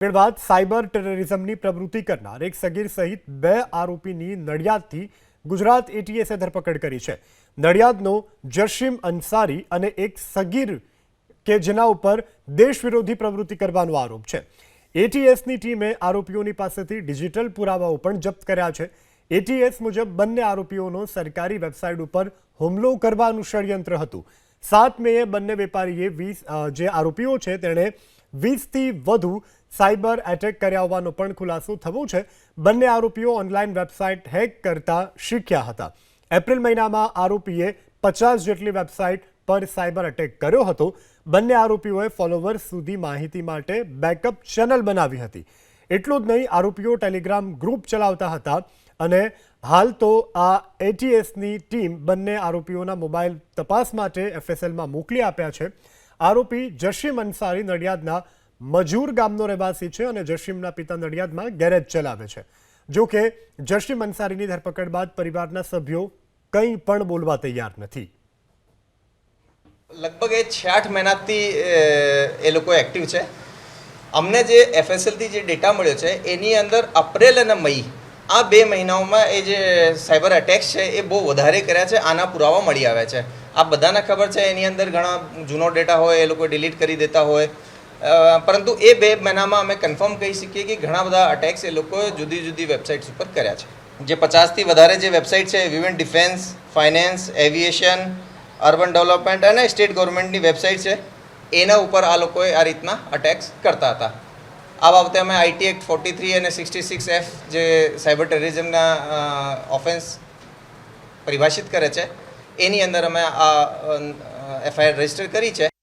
બાદ સાયબર ટેરરિઝમની પ્રવૃત્તિ કરનાર એક સગીર સહિત 2 આરોપીની નડિયાદથી ગુજરાત એટીએસે ધરપકડ કરી છે। નડિયાદનો જશીમ અંસારી અને એક સગીર કે જેના ઉપર દેશ વિરોધી પ્રવૃત્તિ કરવાનો આરોપ છે। એટીએસની ટીમે આરોપીઓની પાસેથી ડિજિટલ પુરાવાઓ પણ જપ્ત કર્યા છે। એટીએસ મુજબ બંને આરોપીઓનો સરકારી વેબસાઇટ ઉપર હુમલો કરવાનું ષડયંત્ર હતું। 7 મેએ બંને વેપારીએ જે આરોપીઓ છે તેણે 20થી વધુ સાયબર એટેક કર્યા હોવાનો પણ ખુલાસો થયો છે। બંને આરોપીઓ ઓનલાઈન વેબસાઇટ હેક કરતા શીખ્યા હતા। એપ્રિલ મહિનામાં આરોપીએ 50 જેટલી વેબસાઇટ પર સાયબર એટેક કર્યો હતો। બંને આરોપીઓએ ફોલોવર્સ સુધી માહિતી માટે બેકઅપ ચેનલ બનાવી હતી। એટલું જ નહીં, આરોપીઓ ટેલિગ્રામ ગ્રુપ ચલાવતા હતા અને હાલ તો આ એટીએસની ટીમ બંને આરોપીઓના મોબાઈલ તપાસ માટે એફએસએલમાં મોકલી આપ્યા છે। આરોપી જશીમ અંસારી નડિયાદના મજૂર ગામનો રહેવાસી છે અને જશીમના પિતા નડિયાદમાં ગેરેજ ચલાવે છે। જો કે જશીમ અંસારીની ધરપકડ બાદ પરિવારના સભ્યો કંઈ પણ બોલવા તૈયાર નથી। લગભગ 6-8 મહિનાથી એ લોકો એક્ટિવ છે। અમને જે એફએસએલથી જે ડેટા મળ્યો છે એની અંદર એપ્રિલ અને મઈ આ 2 મહિનાઓમાં એ જે સાયબર એટેક્સ છે એ બહુ વધારે કર્યા છે। આના પુરાવા મળી આવ્યા છે। આ બધાને ખબર છે એની અંદર ઘણા જૂનો ડેટા હોય એ લોકો ડિલીટ કરી દેતા હોય, પરંતુ એ 2 મહિનામાં અમે કન્ફર્મ કહી શકીએ કે ઘણા બધા અટેક્સ એ લોકોએ જુદી જુદી વેબસાઇટ્સ ઉપર કર્યા છે। જે 50થી વધારે જે વેબસાઇટ છે, women defence, finance, aviation, urban development અને સ્ટેટ ગવર્મેન્ટની વેબસાઇટ છે, એના ઉપર આ લોકોએ આ રીતના અટેક્સ કરતા હતા। આ બાબતે અમે આઈટી એક્ટ 43 અને 66F જે સાયબર ટેરરિઝમના ઓફેન્સ પરિભાષિત કરે છે એની અંદર અમે આ એફઆઈઆર રજીસ્ટર કરી છે।